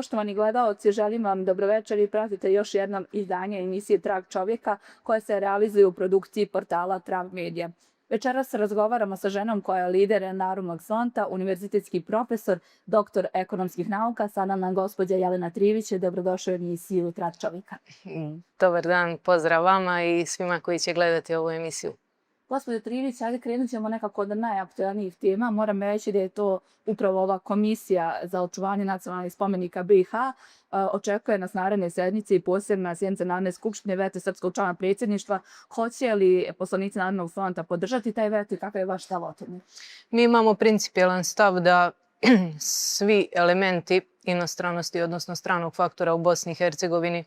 Poštovani gledaoci, želim vam dobroveče i pratite još jednom izdanje emisije Trag čovjeka koja se realizuje u produkciji portala Trag Media. Večeras razgovaramo sa ženom koja je lider Narumog fronta, univerzitetski profesor, doktor ekonomskih nauka, sada nam gospođa Jelena Trivić. Dobrodošla u emisiju Trag čovjeka. Dobar dan, pozdrav vama i svima koji će gledati ovu emisiju. Gospođo Trivić, ajde krenut ćemo nekako od najaktualnijih tema. Moram reći da je to upravo ova komisija za očuvanje nacionalnih spomenika BiH. Očekuje nas naredne sednice i posebna sjednica Narodne skupštine vete srpskog člana predsjedništva. Hoće li poslanici Narodnog fronta podržati taj veto i kakav je vaš stav o tome? Mi imamo principijelan stav da svi elementi inostranosti, odnosno stranog faktora u Bosni i Hercegovini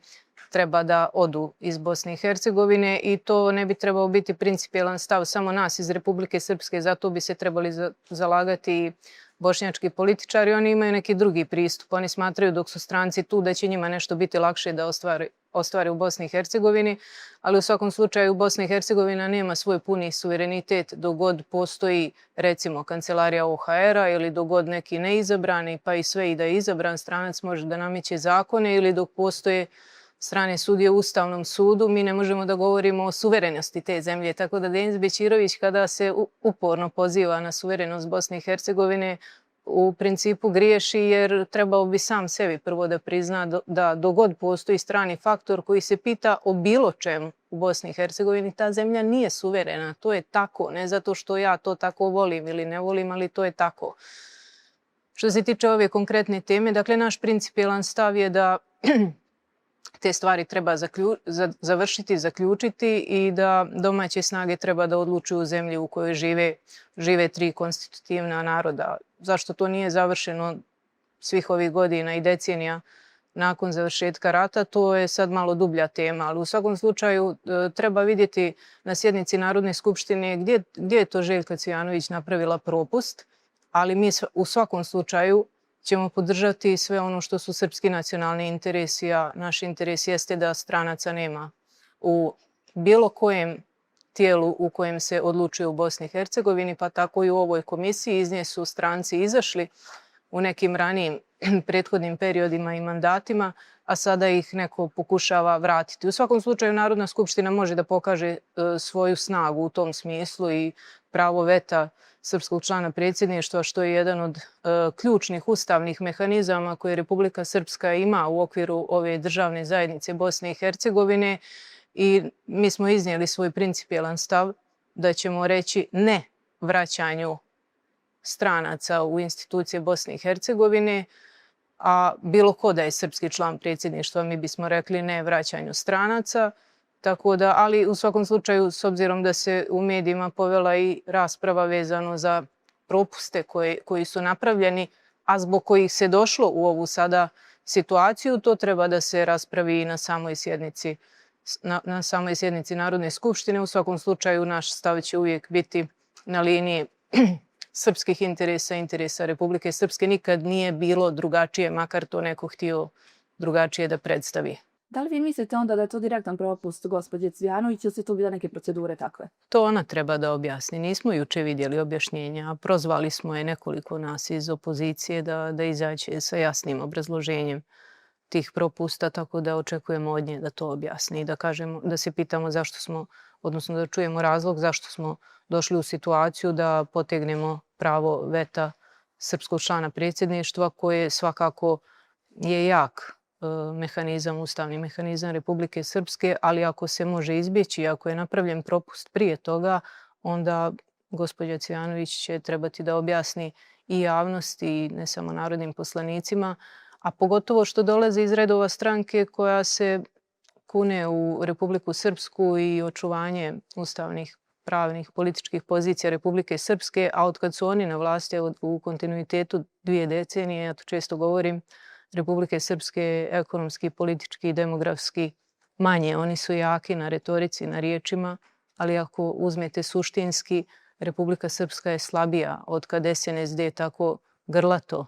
treba da odu iz Bosne i Hercegovine i to ne bi trebao biti principijelan stav samo nas iz Republike Srpske, zato bi se trebali zalagati i bošnjački političari. Oni imaju neki drugi pristup. Oni smatraju dok su stranci tu da će njima nešto biti lakše da ostvare u Bosni i Hercegovini, ali u svakom slučaju Bosna i Hercegovina nema svoj puni suverenitet dok god postoji recimo kancelarija OHR-a ili dok god neki neizabrani, pa i sve i da je izabran stranac može da nameće zakone ili dok postoje strane sudije u Ustavnom sudu, mi ne možemo da govorimo o suverenosti te zemlje. Tako da Denis Bećirović kada se uporno poziva na suverenost Bosne i Hercegovine u principu griješi jer trebao bi sam sebi prvo da prizna da dogod postoji strani faktor koji se pita o bilo čemu u Bosni i Hercegovini, ta zemlja nije suverena. To je tako, ne zato što ja to tako volim ili ne volim, ali to je tako. Što se tiče ove konkretne teme, dakle naš principijelan stav je da te stvari treba završiti, zaključiti i da domaće snage treba da odlučuju u zemlji u kojoj žive tri konstitutivna naroda. Zašto to nije završeno svih ovih godina i decenija nakon završetka rata, to je sad malo dublja tema, ali u svakom slučaju treba vidjeti na sjednici Narodne skupštine gdje je to Željka Cvijanović napravila propust, ali mi u svakom slučaju ćemo podržati sve ono što su srpski nacionalni interesi, a naš interes jeste da stranaca nema u bilo kojem tijelu u kojem se odlučuje u Bosni i Hercegovini, pa tako i u ovoj komisiji. Iz nje su stranci izašli u nekim ranijim prethodnim periodima i mandatima, a sada ih neko pokušava vratiti. U svakom slučaju Narodna skupština može da pokaže svoju snagu u tom smislu i pravo veta srpskog člana predsjedništva, što je jedan od ključnih ustavnih mehanizama koje Republika Srpska ima u okviru ove državne zajednice Bosne i Hercegovine. I mi smo iznijeli svoj principijelan stav da ćemo reći ne vraćanju stranaca u institucije Bosne i Hercegovine, a bilo ko da je srpski član predsjedništva, mi bismo rekli ne vraćanju stranaca. Tako da, ali u svakom slučaju, s obzirom da se u medijima povela i rasprava vezano za propuste koji su napravljeni, a zbog kojih se došlo u ovu sada situaciju, to treba da se raspravi i na samoj sjednici Narodne skupštine. U svakom slučaju, naš stav će uvijek biti na liniji srpskih interesa, interesa Republike Srpske. Nikad nije bilo drugačije, makar to neko htio drugačije da predstavi. Da li vi mislite onda da je to direktan propust gospođe Cvijanović ili su tu bile neke procedure takve? To ona treba da objasni. Nismo juče vidjeli objašnjenja. Prozvali smo je nekoliko nas iz opozicije da izađe sa jasnim obrazloženjem tih propusta, tako da očekujemo od nje da to objasni i da kažemo, da se pitamo zašto smo, odnosno da čujemo razlog zašto smo došli u situaciju da potegnemo pravo veta srpskog člana predsjedništva koje svakako je jak mehanizam, ustavni mehanizam Republike Srpske, ali ako se može izbjeći, ako je napravljen propust prije toga, onda gospođa Cvijanović će trebati da objasni i javnosti i ne samo narodnim poslanicima, a pogotovo što dolaze iz redova stranke koja se kune u Republiku Srpsku i očuvanje ustavnih, pravnih, političkih pozicija Republike Srpske, a od kad su oni na vlasti u kontinuitetu 2 decenije, ja to često govorim, Republike Srpske ekonomski, politički i demografski manje. Oni su jaki na retorici, na riječima, ali ako uzmete suštinski, Republika Srpska je slabija od kad SNSD tako grlato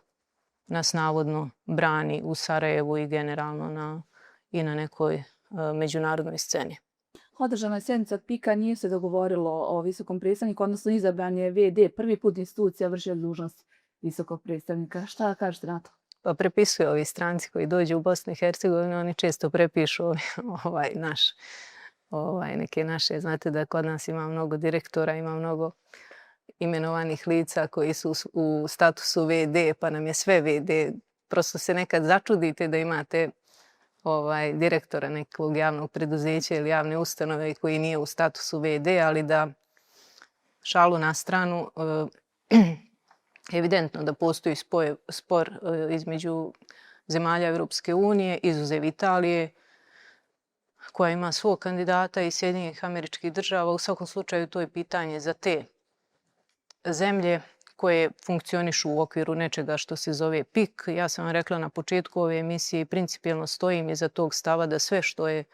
nas navodno brani u Sarajevu i generalno i na nekoj međunarodnoj sceni. Održana je sjednica PIK-a, nije se dogovorilo o visokom predstavniku, odnosno izabran je VD, prvi put institucija vršila dužnost visokog predstavnika. Šta kažete na to? prepisuju ovi stranci koji dođu u Bosnu i Hercegovinu, oni često prepišu neke naše, znate da kod nas ima mnogo direktora, ima mnogo imenovanih lica koji su u statusu VD, pa nam je sve VD. Prosto se nekad začudite da imate direktora nekog javnog preduzeća ili javne ustanove koji nije u statusu VD, ali da šalu na stranu, evidentno da postoji spor između zemalja Europske unije, izuzev Italije, koja ima svog kandidata, i Sjedinjenih Američkih Država. U svakom slučaju to je pitanje za te zemlje koje funkcionišu u okviru nečega što se zove PIK. Ja sam vam rekla na početku ove emisije i principijelno stojim iza tog stava da sve što je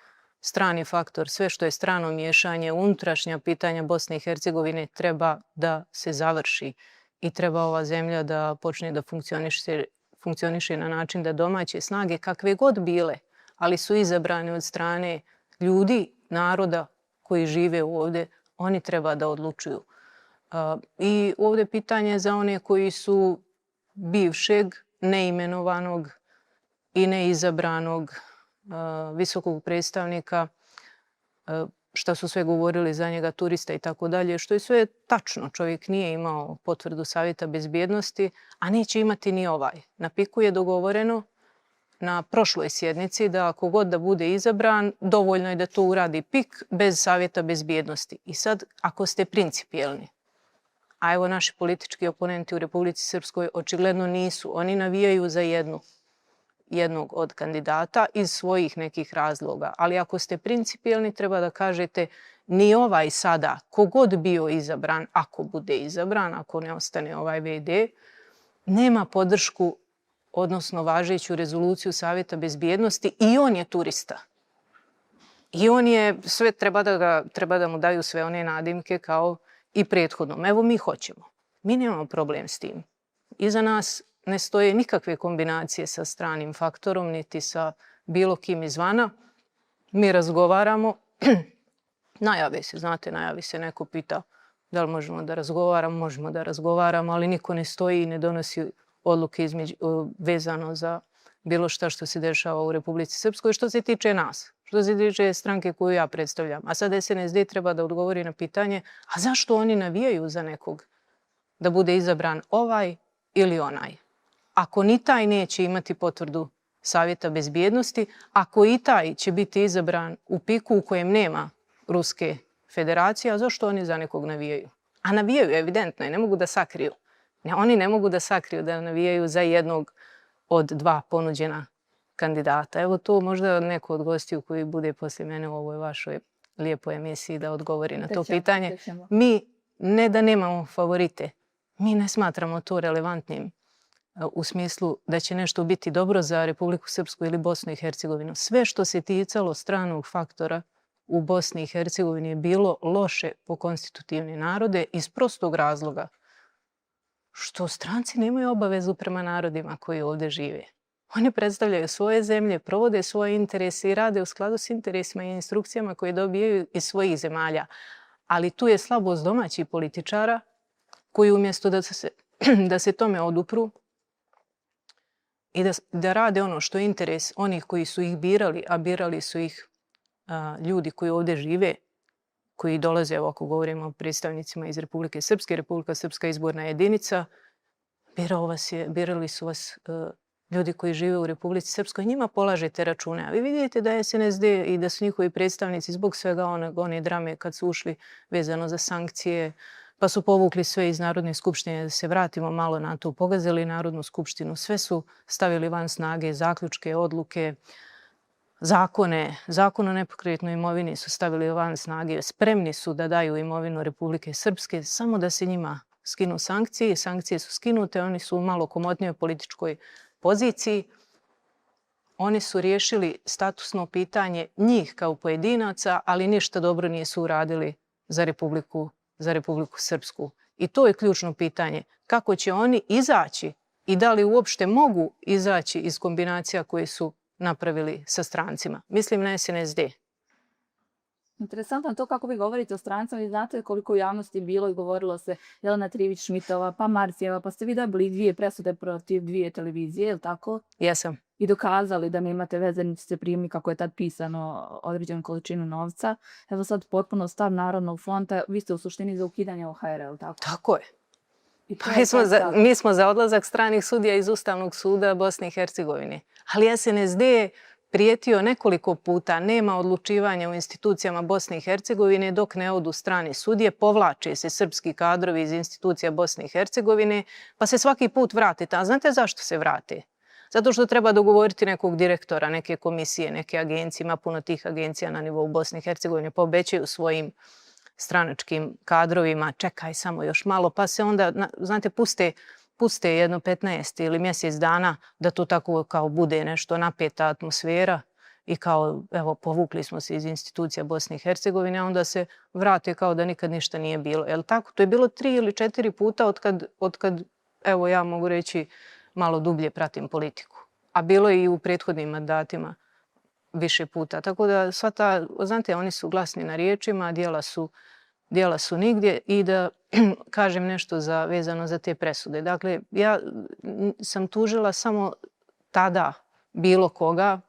strani faktor, sve što je strano miješanje, unutrašnja pitanja Bosne i Hercegovine treba da se završi i treba ova zemlja da počne da funkcioniše na način da domaće snage, kakve god bile, ali su izabrane od strane ljudi, naroda koji žive ovdje, oni treba da odlučuju. I ovdje pitanje za one koji su bivšeg, neimenovanog i neizabranog visokog predstavnika, šta su sve govorili za njega, turista i tako dalje, što je sve tačno. Čovjek nije imao potvrdu Savjeta bezbjednosti, a neće imati ni ovaj. Na PIK-u je dogovoreno na prošloj sjednici da ako god da bude izabran, dovoljno je da to uradi PIK bez Savjeta bezbjednosti. I sad, ako ste principijelni, a evo naši politički oponenti u Republici Srpskoj očigledno nisu, oni navijaju za jednog od kandidata iz svojih nekih razloga. Ali ako ste principijelni, treba da kažete ni ovaj sada, kogod bio izabran, ako bude izabran, ako ne ostane ovaj VD, nema podršku, odnosno važeću rezoluciju Savjeta bezbjednosti, i on je turista. I on je, sve treba da mu daju sve one nadimke kao i prethodnom. Evo, mi hoćemo. Mi nemamo problem s tim. Iza nas ne stoje nikakve kombinacije sa stranim faktorom, niti sa bilo kim izvana. Mi razgovaramo. Najavi se, neko pita da li možemo da razgovaramo, ali niko ne stoji i ne donosi odluke vezano za bilo šta što se dešava u Republici Srpskoj. Što se tiče nas, što se tiče stranke koju ja predstavljam. A sad SNSD treba da odgovori na pitanje, a zašto oni navijaju za nekog da bude izabran ovaj ili onaj? Ako ni taj neće imati potvrdu Savjeta bezbjednosti, ako i taj će biti izabran u PIK-u u kojem nema Ruske federacije, a zašto oni za nekog navijaju? A navijaju, evidentno je, ne mogu da sakriju. Oni ne mogu da sakriju da navijaju za jednog od dva ponuđena kandidata. Evo to možda neko od gostiju koji bude poslije mene u ovoj vašoj lijepoj emisiji da odgovori na to pitanje. Mi ne da nemamo favorite, mi ne smatramo to relevantnim u smislu da će nešto biti dobro za Republiku Srpsku ili Bosnu i Hercegovinu. Sve što se ticalo stranog faktora u Bosni i Hercegovini je bilo loše po konstitutivne narode iz prostog razloga što stranci nemaju obavezu prema narodima koji ovdje žive. Oni predstavljaju svoje zemlje, provode svoje interese i rade u skladu s interesima i instrukcijama koje dobijaju iz svojih zemalja. Ali tu je slabost domaćih političara koji umjesto da se tome odupru i da rade ono što je interes onih koji su ih birali, a birali su ih ljudi koji ovdje žive, koji dolaze, ako govorimo o predstavnicima iz Republike Srpske, Republika Srpska izborna jedinica, birali su vas ljudi koji žive u Republici Srpskoj, njima polažete račune. A vi vidite da je SNSD i da su njihovi predstavnici zbog svega one drame kad su ušli vezano za sankcije, pa su povukli sve iz Narodne skupštine, da se vratimo malo na to, pogazili Narodnu skupštinu, sve su stavili van snage, zaključke, odluke, Zakon o nepokretnoj imovini su stavili van snage, spremni su da daju imovinu Republike Srpske, samo da se njima skinu sankcije. Sankcije su skinute, oni su u malo komotnijoj političkoj poziciji. Oni su riješili statusno pitanje njih kao pojedinaca, ali ništa dobro nisu uradili za Republiku Srpsku. I to je ključno pitanje. Kako će oni izaći i da li uopšte mogu izaći iz kombinacija koje su napravili sa strancima. Mislim na SNSD. Interesantno je to kako vi govorite o strancima. Vi znate koliko u javnosti je bilo i govorilo se Jelena Trivić-Šmitova, pa Marsijeva, pa ste vi dobili 2 presude protiv 2 televizije, je li tako? Jesam. I dokazali da nemate veze, niti ste primili, kako je tad pisano, određenu količinu novca. Evo sad potpuno stav Narodnog fronta, vi ste u suštini za ukidanje OHR, je li tako? Tako je. I to Pa je sad stav. mi smo za odlazak stranih sudija iz Ustavnog suda Bosne i Hercegovine. Ali SNSD je prijetio nekoliko puta, nema odlučivanja u institucijama Bosne i Hercegovine dok ne odu strane sudije, povlače se srpski kadrovi iz institucija Bosne i Hercegovine, pa se svaki put vrate. A znate zašto se vrate? Zato što treba dogovoriti nekog direktora, neke komisije, neke agencije, ima puno tih agencija na nivou Bosne i Hercegovine, pa obećaju svojim stranačkim kadrovima, čekaj samo još malo, pa se onda, znate, puste jedno 15 ili mjesec dana da to tako kao bude nešto napeta atmosfera i kao, evo, povukli smo se iz institucija Bosne i Hercegovine, a onda se vrate kao da nikad ništa nije bilo. Jel tako? To je bilo 3 ili 4 puta otkad, evo, ja mogu reći, malo dublje pratim politiku. A bilo je i u prethodnim mandatima više puta. Tako da sva ta, znate, oni su glasni na riječima, a djela su nigdje. I da kažem nešto vezano za te presude. Dakle, ja sam tužila samo tada bilo koga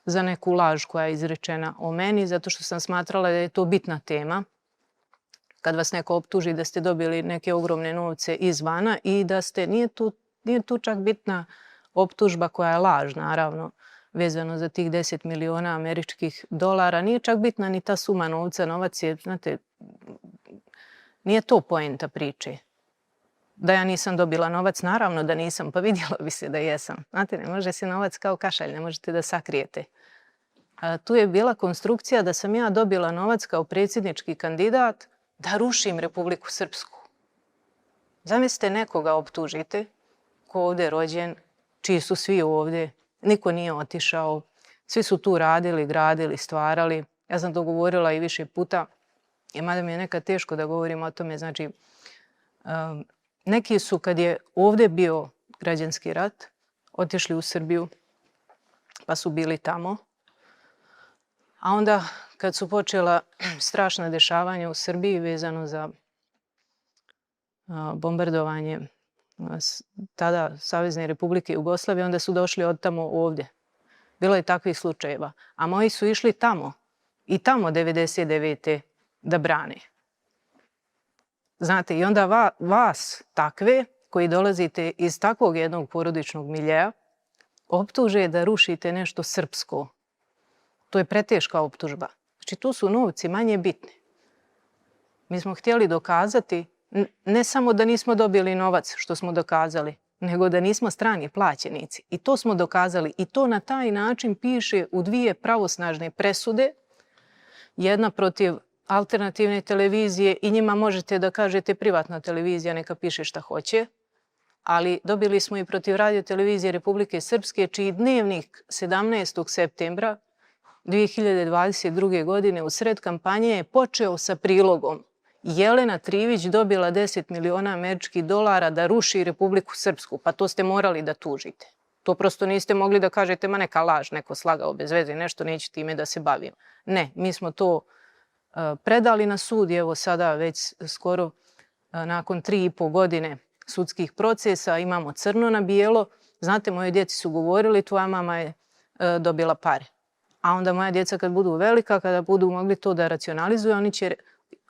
za neku laž koja je izrečena o meni, zato što sam smatrala da je to bitna tema. Kad vas neko optuži da ste dobili neke ogromne novce izvana i da ste, nije tu čak bitna optužba koja je laž, naravno, vezano za tih 10 miliona američkih dolara. Nije čak bitna ni ta suma novca. Novac je, znate, nije to poenta priče. Da ja nisam dobila novac, naravno da nisam, pa vidjelo bi se da jesam. Znate, ne može se novac kao kašalj, ne možete da sakrijete. Tu je bila konstrukcija da sam ja dobila novac kao predsjednički kandidat da rušim Republiku Srpsku. Zamislite, nekoga optužite ko ovdje je rođen, čiji su svi ovdje, niko nije otišao, svi su tu radili, gradili, stvarali. Ja sam to govorila i više puta, mada mi je nekad teško da govorim o tome. Znači, neki su, kad je ovdje bio građanski rat, otišli u Srbiju, pa su bili tamo. A onda, kad su počela strašna dešavanja u Srbiji vezano za bombardovanje tada Savezne Republike Jugoslavije, onda su došli od tamo ovdje. Bilo je takvih slučajeva. A moji su išli tamo i tamo 99. da brane. Znate, i onda vas takve koji dolazite iz takvog jednog porodičnog miljeja optuže da rušite nešto srpsko. To je preteška optužba. Znači, tu su novci manje bitni. Mi smo htjeli dokazati ne samo da nismo dobili novac, što smo dokazali, nego da nismo strani plaćenici. I to smo dokazali. I to na taj način piše u 2 pravosnažne presude. Jedna protiv alternativne televizije i njima možete da kažete privatna televizija, neka piše šta hoće. Ali dobili smo i protiv radio televizije Republike Srpske, čiji dnevnik 17. septembra 2022. godine u sred kampanje je počeo sa prilogom: Jelena Trivić dobila 10 miliona američkih dolara da ruši Republiku Srpsku. Pa to ste morali da tužite. To prosto niste mogli da kažete, ma neka laž, neko slagao bez veze, nešto, neću time da se bavim. Ne, mi smo to predali na sud i evo sada već skoro nakon 3,5 godine sudskih procesa imamo crno na bijelo. Znate, moje djeci su govorili, tvoja mama je dobila pare. A onda moja djeca kad budu velika, kada budu mogli to da racionalizuju,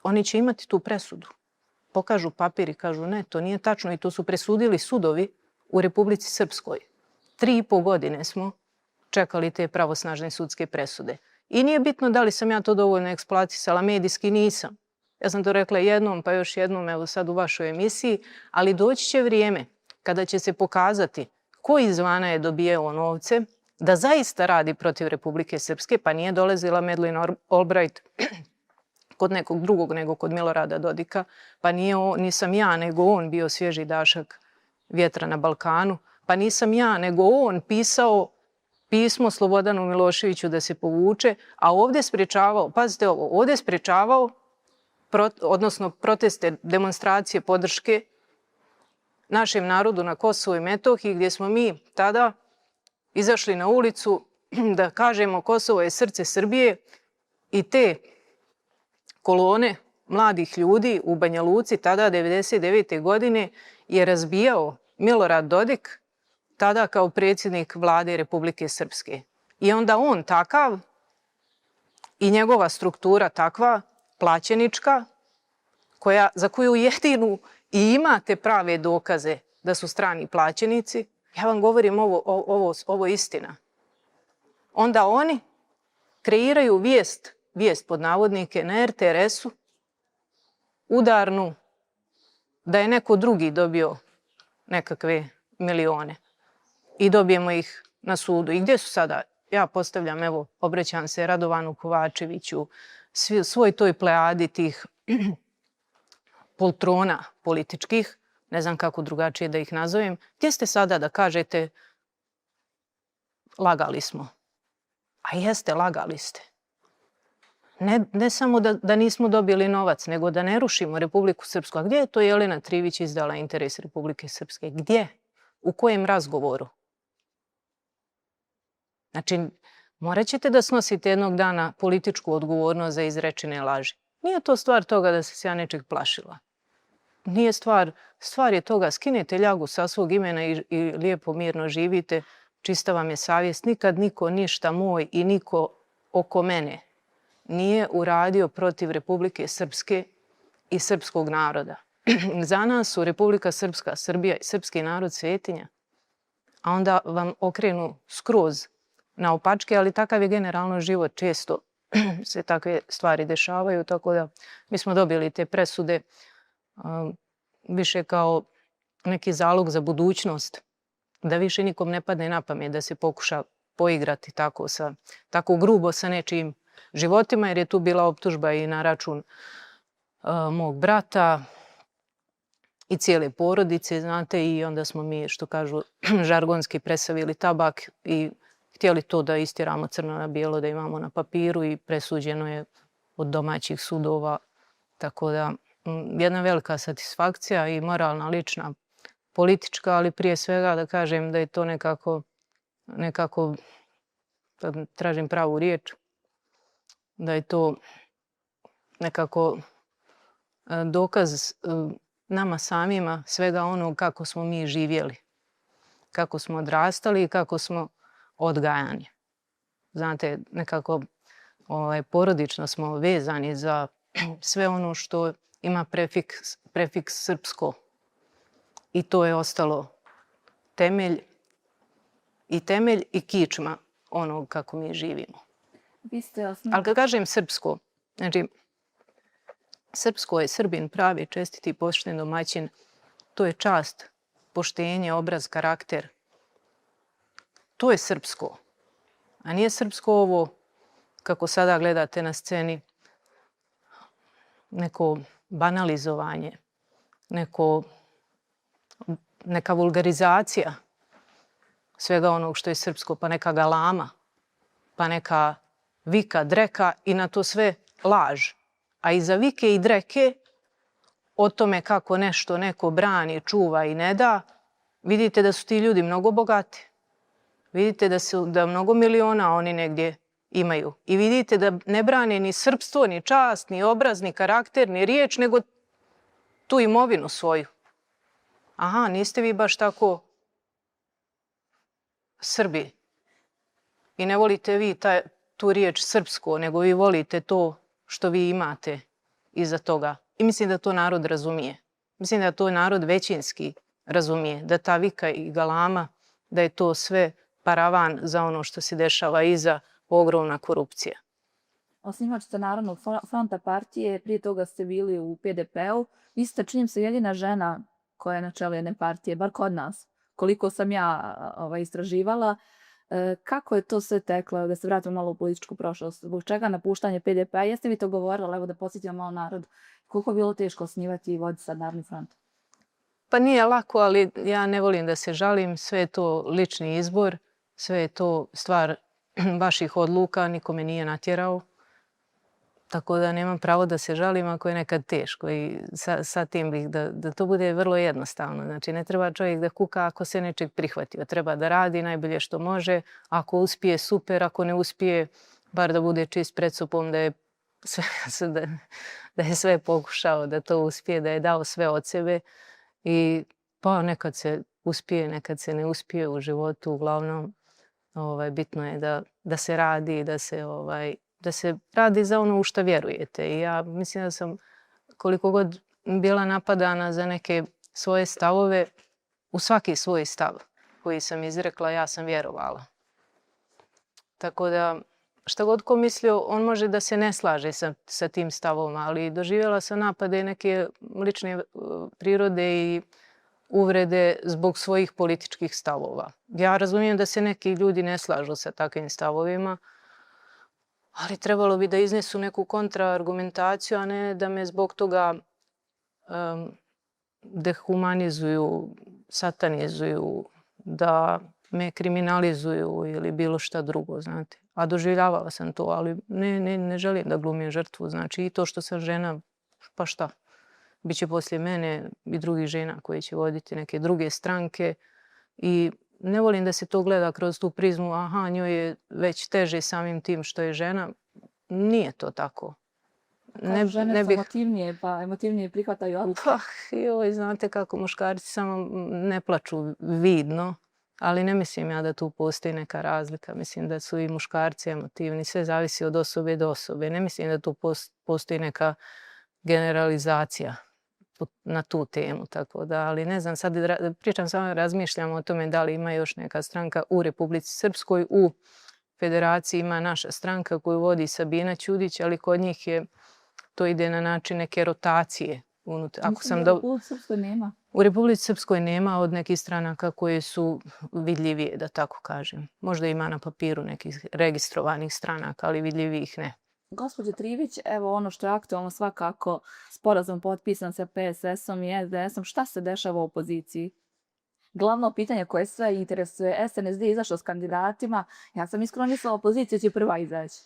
oni će imati tu presudu. Pokažu papir i kažu ne, to nije tačno i to su presudili sudovi u Republici Srpskoj. 3,5 godine smo čekali te pravosnažne sudske presude. I nije bitno da li sam ja to dovoljno eksploatisala, medijski nisam. Ja sam to rekla jednom, pa još jednom, evo sad u vašoj emisiji, ali doći će vrijeme kada će se pokazati ko izvana je dobijao novce da zaista radi protiv Republike Srpske, pa nije dolazila Madeleine Albright kod nekog drugog nego kod Milorada Dodika, pa nisam ja nego on bio svježi dašak vjetra na Balkanu, pa nisam ja nego on pisao pismo Slobodanu Miloševiću da se povuče, a ovdje sprječavao, pazite ovo, ovdje sprječavao, odnosno proteste, demonstracije podrške našem narodu na Kosovu i Metohiji, gdje smo mi tada izašli na ulicu da kažemo Kosovo je srce Srbije i te kolone mladih ljudi u Banja Luci tada 99. godine je razbijao Milorad Dodik, tada kao predsjednik vlade Republike Srpske. I onda on takav i njegova struktura takva, plaćenička, za koju jedinu i imate prave dokaze da su strani plaćenici, ja vam govorim ovo je istina. Onda oni kreiraju vijest pod navodnike na RTRS-u, udarnu, da je neko drugi dobio nekakve milione i dobijemo ih na sudu. I gdje su sada? Ja postavljam, evo, obraćam se Radovanu Kovačeviću, svoj toj plejadi tih poltrona političkih, ne znam kako drugačije da ih nazovem, gdje ste sada da kažete lagali smo? A jeste, lagali ste. Ne samo da nismo dobili novac, nego da ne rušimo Republiku Srpsku. A gdje je to Jelena Trivić izdala interes Republike Srpske? Gdje? U kojem razgovoru? Znači, morat ćete da snosite jednog dana političku odgovornost za izrečene laži. Nije to stvar toga da se ja nečeg plašila. Nije stvar je toga, skinete ljagu sa svog imena i lijepo mirno živite, čista vam je savjest. Nikad niko ništa moj i niko oko mene nije uradio protiv Republike Srpske i srpskog naroda. Za nas su Republika Srpska, Srbija i srpski narod svetinja, a onda vam okrenu skroz naopačke, ali takav je generalno život. Često se takve stvari dešavaju, tako da mi smo dobili te presude više kao neki zalog za budućnost, da više nikom ne padne na pamet da se pokuša poigrati tako grubo sa nečijim životima, jer je tu bila optužba i na račun mog brata i cijele porodice, znate, i onda smo mi, što kažu, žargonski presavili tabak i htjeli to da istjeramo crno na bijelo, da imamo na papiru i presuđeno je od domaćih sudova. Tako da, jedna velika satisfakcija i moralna, lična, politička, ali prije svega da kažem da je to nekako, da tražim pravu riječ, da je to nekako dokaz nama samima svega onog kako smo mi živjeli, kako smo odrastali i kako smo odgajani. Znate, nekako porodično smo vezani za sve ono što ima prefiks srpsko. I to je ostalo temelj i kičma onog kako mi živimo. Ali kad kažem srpsko, znači srpsko je Srbin pravi, čestiti, pošten domaćin. To je čast, poštenje, obraz, karakter. To je srpsko. A nije srpsko ovo, kako sada gledate na sceni, neko banalizovanje, neka vulgarizacija svega onog što je srpsko, pa neka galama, pa neka vika, dreka i na to sve laž. A iza vike i dreke o tome kako nešto neko brani, čuva i ne da, vidite da su ti ljudi mnogo bogati. Vidite da mnogo miliona oni negdje imaju. I vidite da ne brane ni srpstvo, ni čast, ni obraz, ni karakter, ni riječ, nego tu imovinu svoju. Aha, niste vi baš tako Srbi. I ne volite vi tu riječ srpsko, nego vi volite to što vi imate iza toga. I mislim da to narod razumije. Mislim da to narod većinski razumije. Da ta vika i galama, da je to sve paravan za ono što se dešava iza, ogromna korupcija. Osnivačica Narodnog fronta partije, prije toga ste bili u PDP-u. Vi ste, činim se, jedina žena koja je na čelu jedne partije, bar kod nas, koliko sam ja istraživala. Kako je to sve teklo, da se vratimo malo u političku prošlost? Zbog čega napuštanje PDP-a? Jeste vi to govorili, evo da podsjetimo malo narod, koliko je bilo teško osnivati i voditi sad Narodni front? Pa nije lako, ali ja ne volim da se žalim. Sve je to lični izbor, sve je to stvar vaših odluka, niko me nije natjerao. Tako da nemam pravo da se žalim ako je nekad teško. I sa tim bih da to bude vrlo jednostavno. Znači, ne treba čovjek da kuka ako se nečeg prihvatio. Treba da radi najbolje što može. Ako uspije, super. Ako ne uspije, bar da bude čist pred sobom, da je da je sve pokušao, da to uspije, da je dao sve od sebe i pa nekad se uspije, nekad se ne uspije u životu. Uglavnom, bitno je da se radi, da se radi za ono u što vjerujete. I ja mislim da sam koliko god bila napadana za neke svoje stavove, u svaki svoj stav koji sam izrekla, ja sam vjerovala. Tako da, šta god ko mislio, on može da se ne slaže sa tim stavom, ali doživjela sam napade neke lične prirode i uvrede zbog svojih političkih stavova. Ja razumijem da se neki ljudi ne slažu sa takvim stavovima, ali trebalo bi da iznesu neku kontraargumentaciju, a ne da me zbog toga dehumanizuju, satanizuju, da me kriminalizuju ili bilo šta drugo, znate. A doživljavala sam to, ali ne želim da glumim žrtvu. Znači i to što sam žena, pa šta? Biće poslije mene i drugih žena koje će voditi neke druge stranke i ne volim da se to gleda kroz tu prizmu, aha, njoj je već teže samim tim što je žena. Nije to tako. Žene su emotivnije, pa emotivnije prihvataju odluke. Pa, joj, znate kako muškarci samo ne plaču vidno, ali ne mislim ja da tu postoji neka razlika. Mislim da su i muškarci emotivni, sve zavisi od osobe do osobe. Ne mislim da tu postoji neka generalizacija na tu temu, tako da, ali ne znam, sad pričam samo, razmišljam o tome da li ima još neka stranka u Republici Srpskoj, u Federaciji ima naša stranka koju vodi Sabina Ćudić, ali kod njih to ide na način neke rotacije. U Republici Srpskoj nema? U Republici Srpskoj nema od nekih stranaka koje su vidljivije, da tako kažem. Možda ima na papiru nekih registrovanih stranaka, ali vidljivijih ne. Gospođo Trivić, evo ono što je aktualno svakako, sporazum potpisan sa PSS-om i SDS-om, šta se dešava u opoziciji? Glavno pitanje koje sve interesuje, SNSD je izašao s kandidatima, ja sam iskreno mislila opozicija će prva izaći.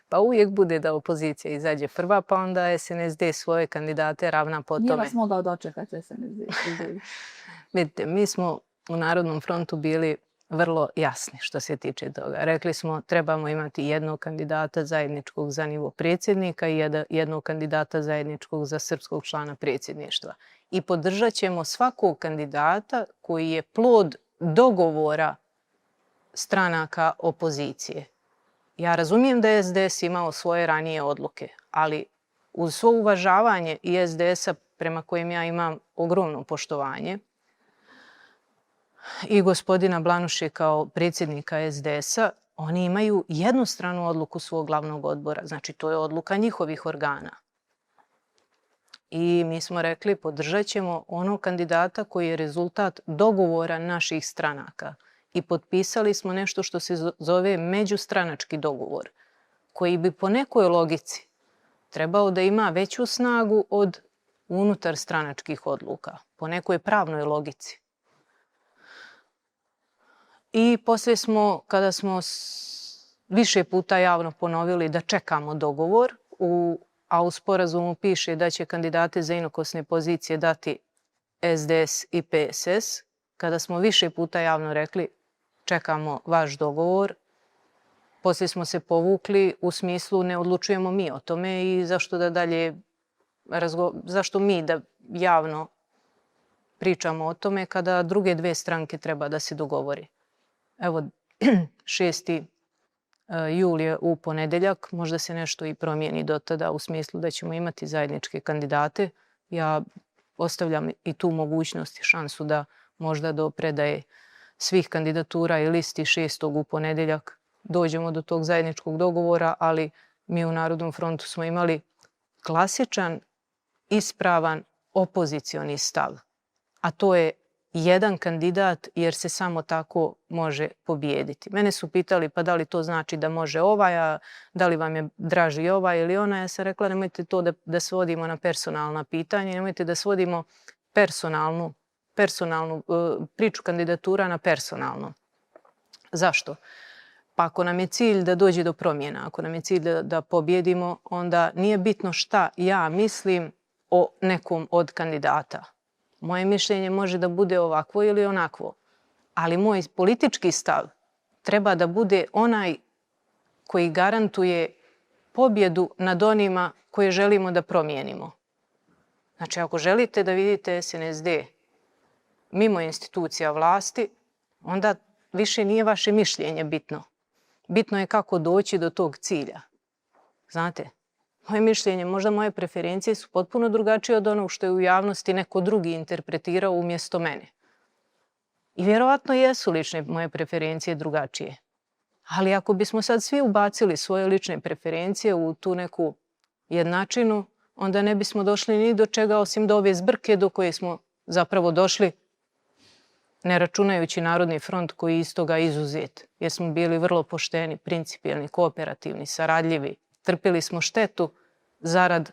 Pa uvijek bude da opozicija izađe prva, pa onda SNSD svoje kandidate ravna po tome. Nije vas mogao dočekati SNSD. Vidite, mi smo u Narodnom frontu bili vrlo jasni što se tiče toga. Rekli smo trebamo imati jednog kandidata zajedničkog za nivo predsjednika i jednog kandidata zajedničkog za srpskog člana predsjedništva. I podržat ćemo svakog kandidata koji je plod dogovora stranaka opozicije. Ja razumijem da je SDS imao svoje ranije odluke, ali uz svo uvažavanje i SDS-a prema kojem ja imam ogromno poštovanje, i gospodina Blanuše kao predsjednika SDS-a, oni imaju jednostranu odluku svog glavnog odbora. Znači, to je odluka njihovih organa. I mi smo rekli, podržat ćemo onog kandidata koji je rezultat dogovora naših stranaka. I potpisali smo nešto što se zove međustranački dogovor, koji bi po nekoj logici trebao da ima veću snagu od unutar stranačkih odluka, po nekoj pravnoj logici. I poslije smo, kada smo više puta javno ponovili da čekamo dogovor, a u sporazumu piše da će kandidate za inokosne pozicije dati SDS i PSS, kada smo više puta javno rekli čekamo vaš dogovor, poslije smo se povukli u smislu ne odlučujemo mi o tome i zašto mi da javno pričamo o tome kada druge dve stranke treba da se dogovori. Evo, 6. jul je u ponedeljak, možda se nešto i promijeni do tada u smislu da ćemo imati zajedničke kandidate. Ja ostavljam i tu mogućnost i šansu da možda do predaje svih kandidatura i listi 6. u ponedeljak dođemo do tog zajedničkog dogovora, ali mi u Narodnom frontu smo imali klasičan, ispravan, opozicioni stav. A to je jedan kandidat jer se samo tako može pobijediti. Mene su pitali pa da li to znači da može ovaj, a da li vam je draži ovaj ili ona. Ja sam rekla nemojte to da svodimo na personalna pitanja, nemojte da svodimo personalnu priču kandidatura na personalno. Zašto? Pa ako nam je cilj da dođe do promjena, ako nam je cilj da pobjedimo, onda nije bitno šta ja mislim o nekom od kandidata. Moje mišljenje može da bude ovakvo ili onakvo, ali moj politički stav treba da bude onaj koji garantuje pobjedu nad onima koje želimo da promijenimo. Znači, ako želite da vidite SNSD mimo institucija vlasti, onda više nije vaše mišljenje bitno. Bitno je kako doći do tog cilja. Znate, moje mišljenje, možda moje preferencije su potpuno drugačije od onog što je u javnosti neko drugi interpretirao umjesto mene. I vjerovatno jesu lične moje preferencije drugačije. Ali ako bismo sad svi ubacili svoje lične preferencije u tu neku jednačinu, onda ne bismo došli ni do čega osim do ove zbrke do koje smo zapravo došli, ne računajući Narodni front koji je iz toga izuzet, jer smo bili vrlo pošteni, principijelni, kooperativni, saradljivi. Trpili smo štetu zarad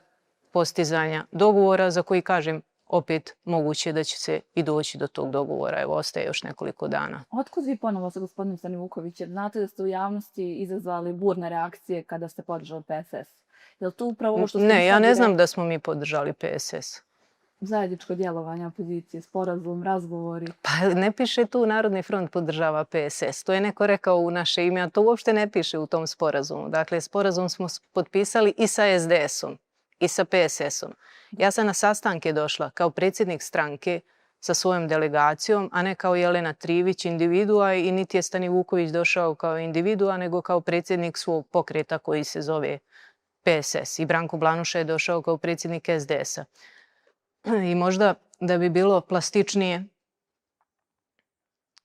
postizanja dogovora za koji, kažem, opet moguće da će se i doći do tog dogovora. Evo, ostaje još nekoliko dana. Otkud vi ponovo sa gospodinom Stanivukovićem? Znate da ste u javnosti izazvali burne reakcije kada ste podržali PSS. Je li to upravo ovo što ste Ne, ja ne znam da smo mi podržali PSS. Zajedničko djelovanje opozicije, sporazum, razgovori? Pa ne piše tu Narodni front podržava PSS. To je neko rekao u naše ime, a to uopšte ne piše u tom sporazumu. Dakle, sporazum smo potpisali i sa SDS-om i sa PSS-om. Ja sam na sastanke došla kao predsjednik stranke sa svojom delegacijom, a ne kao Jelena Trivić, individua, i niti je Stanivuković došao kao individua, nego kao predsjednik svog pokreta koji se zove PSS. I Branko Blanuša je došao kao predsjednik SDS-a. I možda da bi bilo plastičnije,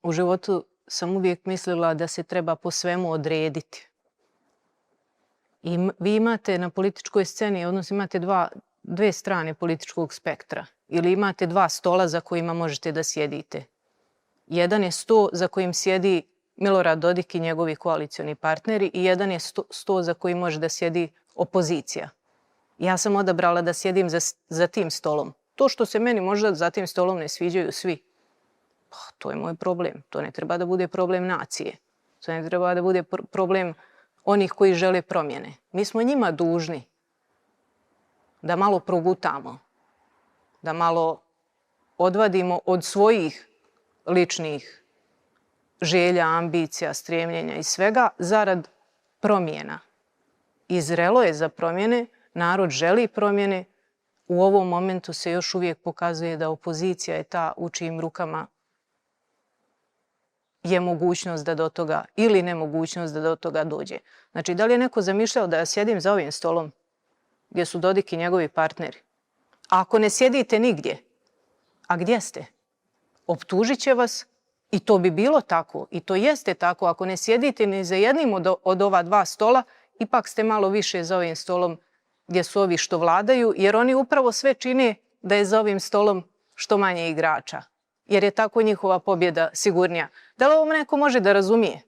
u životu sam uvijek mislila da se treba po svemu odrediti. I vi imate na političkoj sceni, odnosno imate dve strane političkog spektra. Ili imate dva stola za kojima možete da sjedite. Jedan je sto za kojim sjedi Milorad Dodik i njegovi koalicioni partneri i jedan je sto za koji može da sjedi opozicija. Ja sam odabrala da sjedim za tim stolom. To što se meni možda za tim stolom ne sviđaju svi, pa to je moj problem. To ne treba da bude problem nacije. To ne treba da bude problem onih koji žele promjene. Mi smo njima dužni da malo progutamo, da malo odvadimo od svojih ličnih želja, ambicija, stremljenja i svega zarad promjena. I zrelo je za promjene, narod želi promjene. U ovom momentu se još uvijek pokazuje da opozicija je ta u čijim rukama je mogućnost da do toga ili nemogućnost da do toga dođe. Znači, da li je neko zamišljao da ja sjedim za ovim stolom gdje su Dodik i njegovi partneri? A ako ne sjedite nigdje, a gdje ste? Optužit će vas i to bi bilo tako. I to jeste tako. Ako ne sjedite ni za jednim od ova dva stola, ipak ste malo više za ovim stolom gdje su ovi što vladaju, jer oni upravo sve čine da je za ovim stolom što manje igrača. Jer je tako njihova pobjeda sigurnija. Da li ovo neko može da razumije?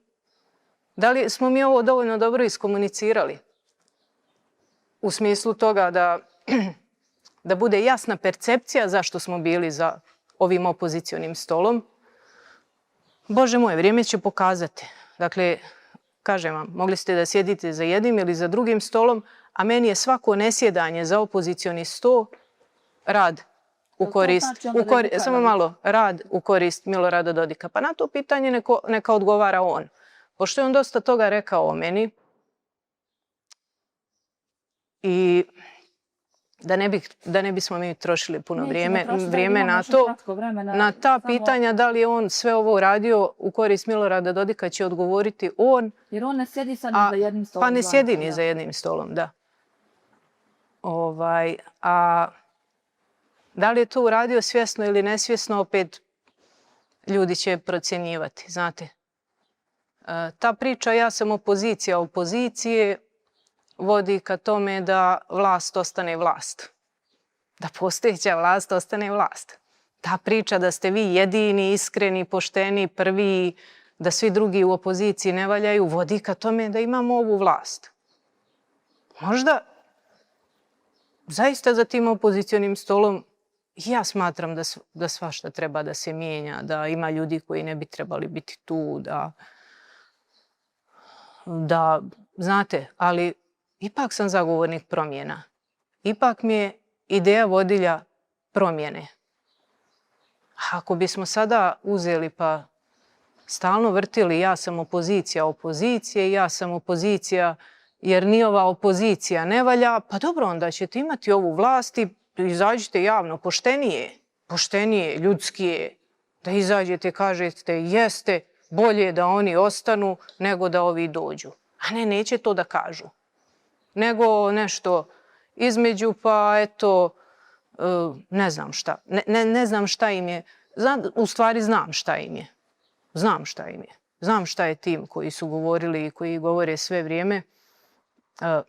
Da li smo mi ovo dovoljno dobro iskomunicirali? U smislu toga da bude jasna percepcija zašto smo bili za ovim opozicionim stolom. Bože moj, vrijeme će pokazati. Dakle, kažem vam, mogli ste da sjedite za jednim ili za drugim stolom, a meni je svako nesjedanje za opozicioni sto rad u korist Milorada Dodika. Pa na to pitanje neka odgovara on. Pošto je on dosta toga rekao o meni i da ne bismo mi trošili puno vrijeme na to, na ta pitanja da li je on sve ovo uradio u korist Milorada Dodika će odgovoriti on. Jer on ne sjedi sad ni za jednim stolom. Pa ne sjedi ni za jednim stolom, da. A da li je to uradio svjesno ili nesvjesno, opet ljudi će procjenjivati, znate. Ta priča ja sam opozicija opozicije vodi ka tome da vlast ostane vlast. Da postojeća vlast ostane vlast. Ta priča da ste vi jedini, iskreni, pošteni, prvi, da svi drugi u opoziciji ne valjaju, vodi ka tome da imamo ovu vlast. Možda zaista za tim opozicionim stolom ja smatram da svašta treba da se mijenja, da ima ljudi koji ne bi trebali biti tu, da znate, ali ipak sam zagovornik promjena. Ipak mi je ideja vodilja promjene. Ako bismo sada uzeli pa stalno vrtili ja sam opozicija opozicije, ja sam opozicija jer ni ova opozicija ne valja, pa dobro, onda ćete imati ovu vlast i izađite javno, poštenije, ljudskije, da izađete, kažete jeste, bolje da oni ostanu nego da ovi dođu. A ne, neće to da kažu. Nego nešto između, pa eto, ne znam šta. Ne znam šta im je. U stvari znam šta im je. Znam šta je tim koji su govorili i koji govore sve vrijeme.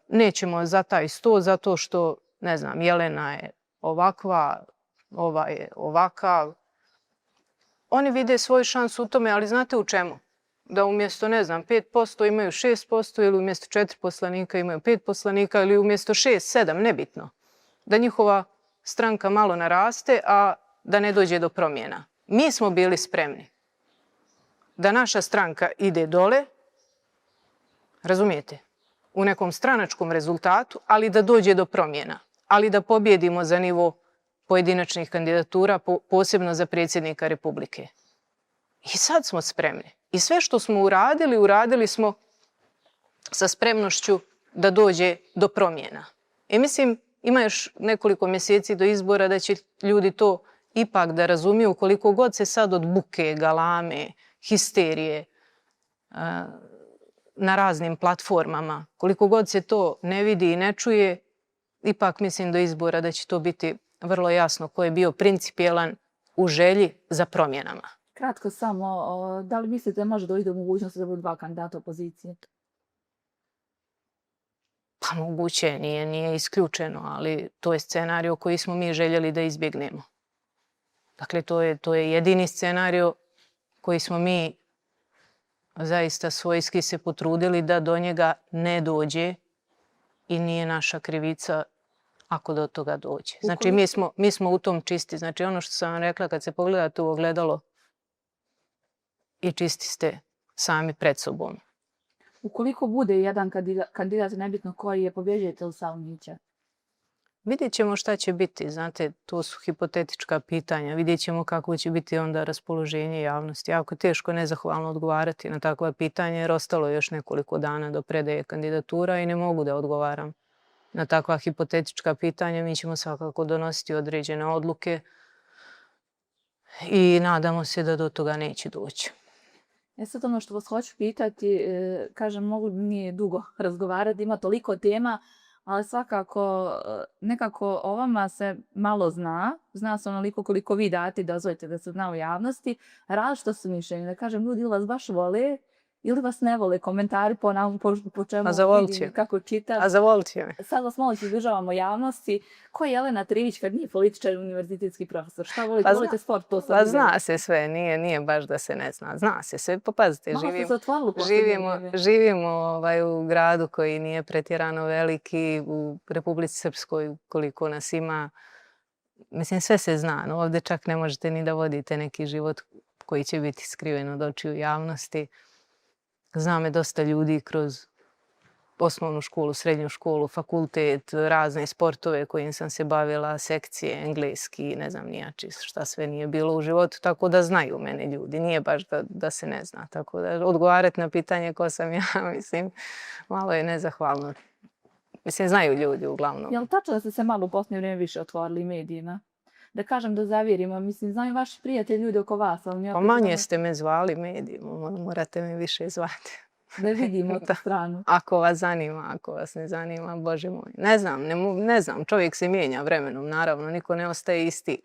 Nećemo za taj sto zato što, ne znam, Jelena je ovakva, ova je ovakav. Oni vide svoju šansu u tome, ali znate u čemu? Da umjesto, ne znam, 5% imaju 6% ili umjesto 4 poslanika imaju 5 poslanika ili umjesto 6, 7, nebitno. Da njihova stranka malo naraste, a da ne dođe do promjena. Mi smo bili spremni da naša stranka ide dole, razumijete, u nekom stranačkom rezultatu, ali da dođe do promjena, ali da pobjedimo za nivo pojedinačnih kandidatura, posebno za predsjednika Republike. I sad smo spremni. I sve što smo uradili smo sa spremnošću da dođe do promjena. I mislim, ima još nekoliko mjeseci do izbora da će ljudi to ipak da razumiju, koliko god se sad od buke, galame, histerije na raznim platformama, koliko god se to ne vidi i ne čuje, ipak mislim do izbora da će to biti vrlo jasno ko je bio principijelan u želji za promjenama. Kratko samo, da li mislite može doći do mogućnosti da budu dva kandidata opozicije? Pa moguće, nije isključeno, ali to je scenario koji smo mi željeli da izbjegnemo. Dakle, to je jedini scenario koji smo mi zaista svojski se potrudili da do njega ne dođe i nije naša krivica ako do toga dođe. Znači, mi smo u tom čisti. Znači, ono što sam vam rekla, kad se pogledate u ogledalo i čisti ste sami pred sobom. Ukoliko bude jedan kandidat, nebitno koji je, pobjeđujete li Salonića? Vidjet ćemo šta će biti. Znate, to su hipotetička pitanja. Vidjet ćemo kako će biti onda raspoloženje javnosti. Jako teško nezahvalno odgovarati na takva pitanja jer ostalo je još nekoliko dana do predaje kandidatura i ne mogu da odgovaram na takva hipotetička pitanja. Mi ćemo svakako donositi određene odluke i nadamo se da do toga neće doći. Sad ono što vas hoću pitati, kažem, mogli bi mi dugo razgovarati, ima toliko tema, ali svakako nekako o vama se malo zna se onoliko koliko vi date i dozvolite da se zna u javnosti. Različito su mišljenja, da kažem, ljudi ili vas baš vole ili vas ne vole, komentari po čemu vidim kako čitam. A zavolite me. Sad vas malo izbližavamo javnosti. Ko je Jelena Trivić kad nije političar i univerzitetski profesor? Šta volite? Volite sport? Pa zna se sve, nije baš da se ne zna. Zna se sve, pa pazite, živimo u gradu koji nije pretjerano veliki, u Republici Srpskoj koliko nas ima. Mislim, sve se zna, no ovdje čak ne možete ni da vodite neki život koji će biti skriven od očiju javnosti. Zna me dosta ljudi kroz osnovnu školu, srednju školu, fakultet, razne sportove kojim sam se bavila, sekcije, engleski, ne znam nijači šta sve nije bilo u životu, tako da znaju mene ljudi. Nije baš da se ne zna. Tako da odgovarati na pitanje ko sam ja, mislim, malo je nezahvalno. Mislim, znaju ljudi uglavnom. Je li tačno da ste se malo u posljednje vrijeme više otvorili medijima? Da kažem da zavjerimo, mislim, znaju vaši prijatelji ljudi oko vas. Pa manje ste me zvali medijima, morate me više zvati. Da vidimo tu stranu. Ako vas zanima, ako vas ne zanima, Bože moj. Ne znam, čovjek se mijenja vremenom, naravno, niko ne ostaje isti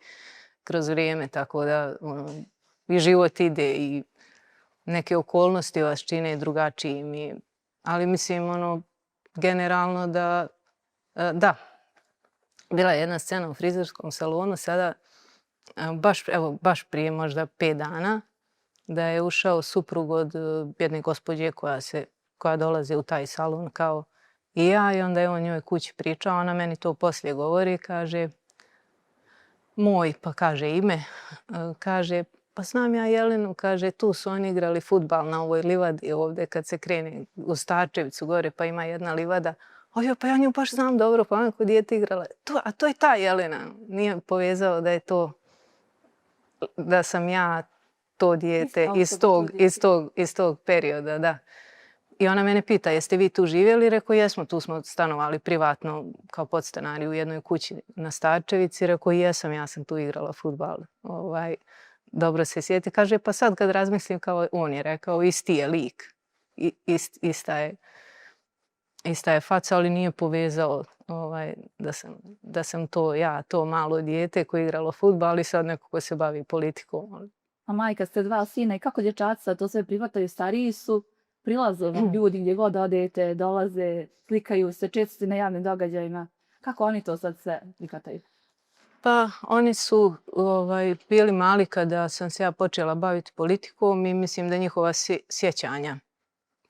kroz vrijeme, tako da i život ide i neke okolnosti vas čine drugačijim. Ali mislim, generalno da, bila je jedna scena u frizerskom salonu sada, baš prije možda 5 dana, da je ušao suprug od jedne gospođe koja dolazi u taj salon kao i ja, i onda je on njoj kući pričao, ona meni to poslije govori, kaže moj, pa kaže ime, kaže pa znam ja Jelenu, kaže tu su oni igrali fudbal na ovoj livadi ovdje kad se krene u Starčevicu gore pa ima jedna livada. Ojo, pa ja nju baš znam dobro, pa ona kod dijete igrala. A to je ta Jelena. Nije povezao da je to, da sam ja to dijete iz tog perioda, da. I ona mene pita, jeste vi tu živjeli? Rekao, jesmo, tu smo stanovali privatno kao podstanari u jednoj kući na Starčevici. Rekao, jesam, ja sam tu igrala fudbal. Dobro se sjeti. Kaže, pa sad kad razmislim, kao on je rekao, isti je lik. Ista je faca, ali nije povezao da sam to ja, to malo dijete koje je igralo fudbal i sad neko ko se bavi politikom. A majka ste 2 sina i kako dječaci sad to sve prihvataju? Stariji su, prilaze vam ljudi gdje god odete, dolaze, slikaju se, često ste na javnim događajima. Kako oni to sad sve prihvataju? Pa oni su bili mali kada sam se ja počela baviti politikom i mislim da njihova sjećanja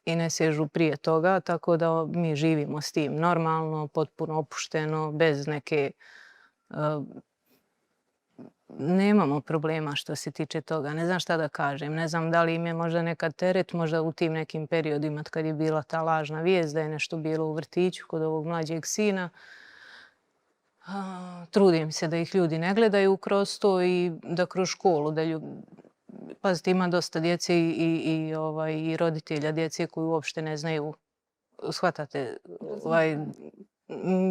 i ne sežu prije toga, tako da mi živimo s tim normalno, potpuno opušteno, bez neke... Nemamo problema što se tiče toga. Ne znam šta da kažem. Ne znam da li im je možda nekad teret, možda u tim nekim periodima kad je bila ta lažna vijest da je nešto bilo u vrtiću kod ovog mlađeg sina. Trudim se da ih ljudi ne gledaju kroz to i da kroz školu, pazite, ima dosta djece i roditelja djece koji uopšte ne znaju, shvatate,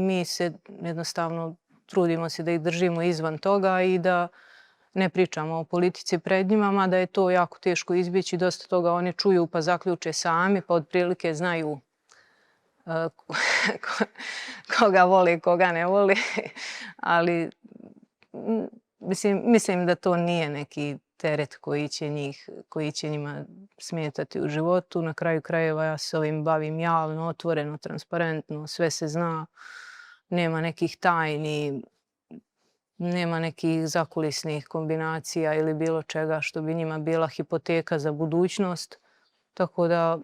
mi se jednostavno trudimo se da ih držimo izvan toga i da ne pričamo o politici pred njima, mada je to jako teško izbjeći. Dosta toga oni čuju pa zaključe sami, pa otprilike znaju koga voli, koga ne voli. Ali mislim da to nije neki teret koji će njima smetati u životu. Na kraju krajeva ja se ovim bavim javno, otvoreno, transparentno, sve se zna. Nema nekih tajni, nema nekih zakulisnih kombinacija ili bilo čega što bi njima bila hipoteka za budućnost. Tako da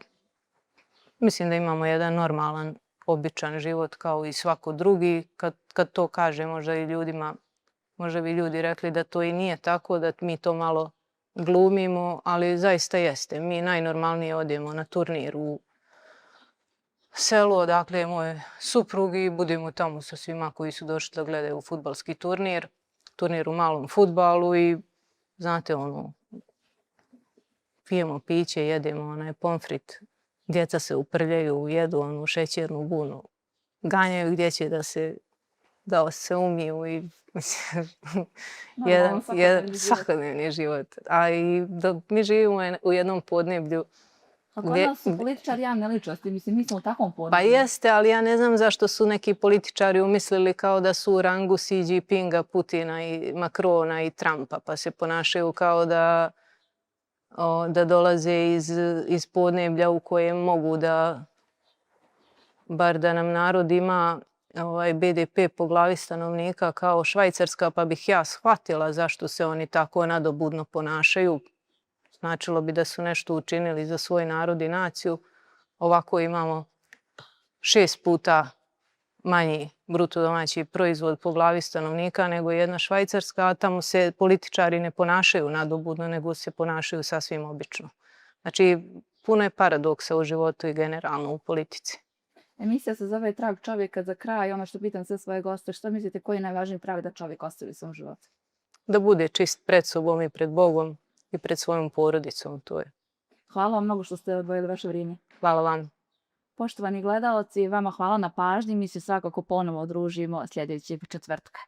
mislim da imamo jedan normalan, običan život kao i svako drugi. Kad to kaže možda i ljudima, možda bi ljudi rekli da to i nije tako, da mi to malo glumimo, ali zaista jeste. Mi najnormalnije odemo na turnir u selo, odakle je moj suprug i budemo tamo sa svima koji su došli da gledaju fudbalski turnir u malom fudbalu i znate pijemo piće, jedemo pomfrit, djeca se uprljaju, jedu onu šećernu bunu, ganjaju gdje će da se umiju i jedan svakodnevni život. A i dok mi živimo u jednom podneblju. A kod nas su političari javne ličnosti, mislim, mi smo u takvom podneblju. Pa jeste, ali ja ne znam zašto su neki političari umislili kao da su u rangu Xi Jinpinga, Putina i Macrona i Trumpa, pa se ponašaju kao da dolaze iz podneblja u kojem mogu bar da nam narod ima BDP po glavi stanovnika kao Švajcarska, pa bih ja shvatila zašto se oni tako nadobudno ponašaju. Značilo bi da su nešto učinili za svoj narod i naciju. Ovako imamo 6 puta manji bruto domaći proizvod po glavi stanovnika nego jedna Švajcarska, a tamo se političari ne ponašaju nadobudno, nego se ponašaju sasvim obično. Znači, puno je paradoksa u životu i generalno u politici. Emisija se zove Trag čovjeka. Za kraj, ono što pitam sve svoje goste, što mislite koji je najvažniji trag da čovjek ostavi u svom životu? Da bude čist pred sobom i pred Bogom i pred svojom porodicom, to je. Hvala vam mnogo što ste odvojili vaše vrijeme. Hvala vam. Poštovani gledalci, vama hvala na pažnji. Mi se svakako ponovo družimo sljedećeg četvrtka.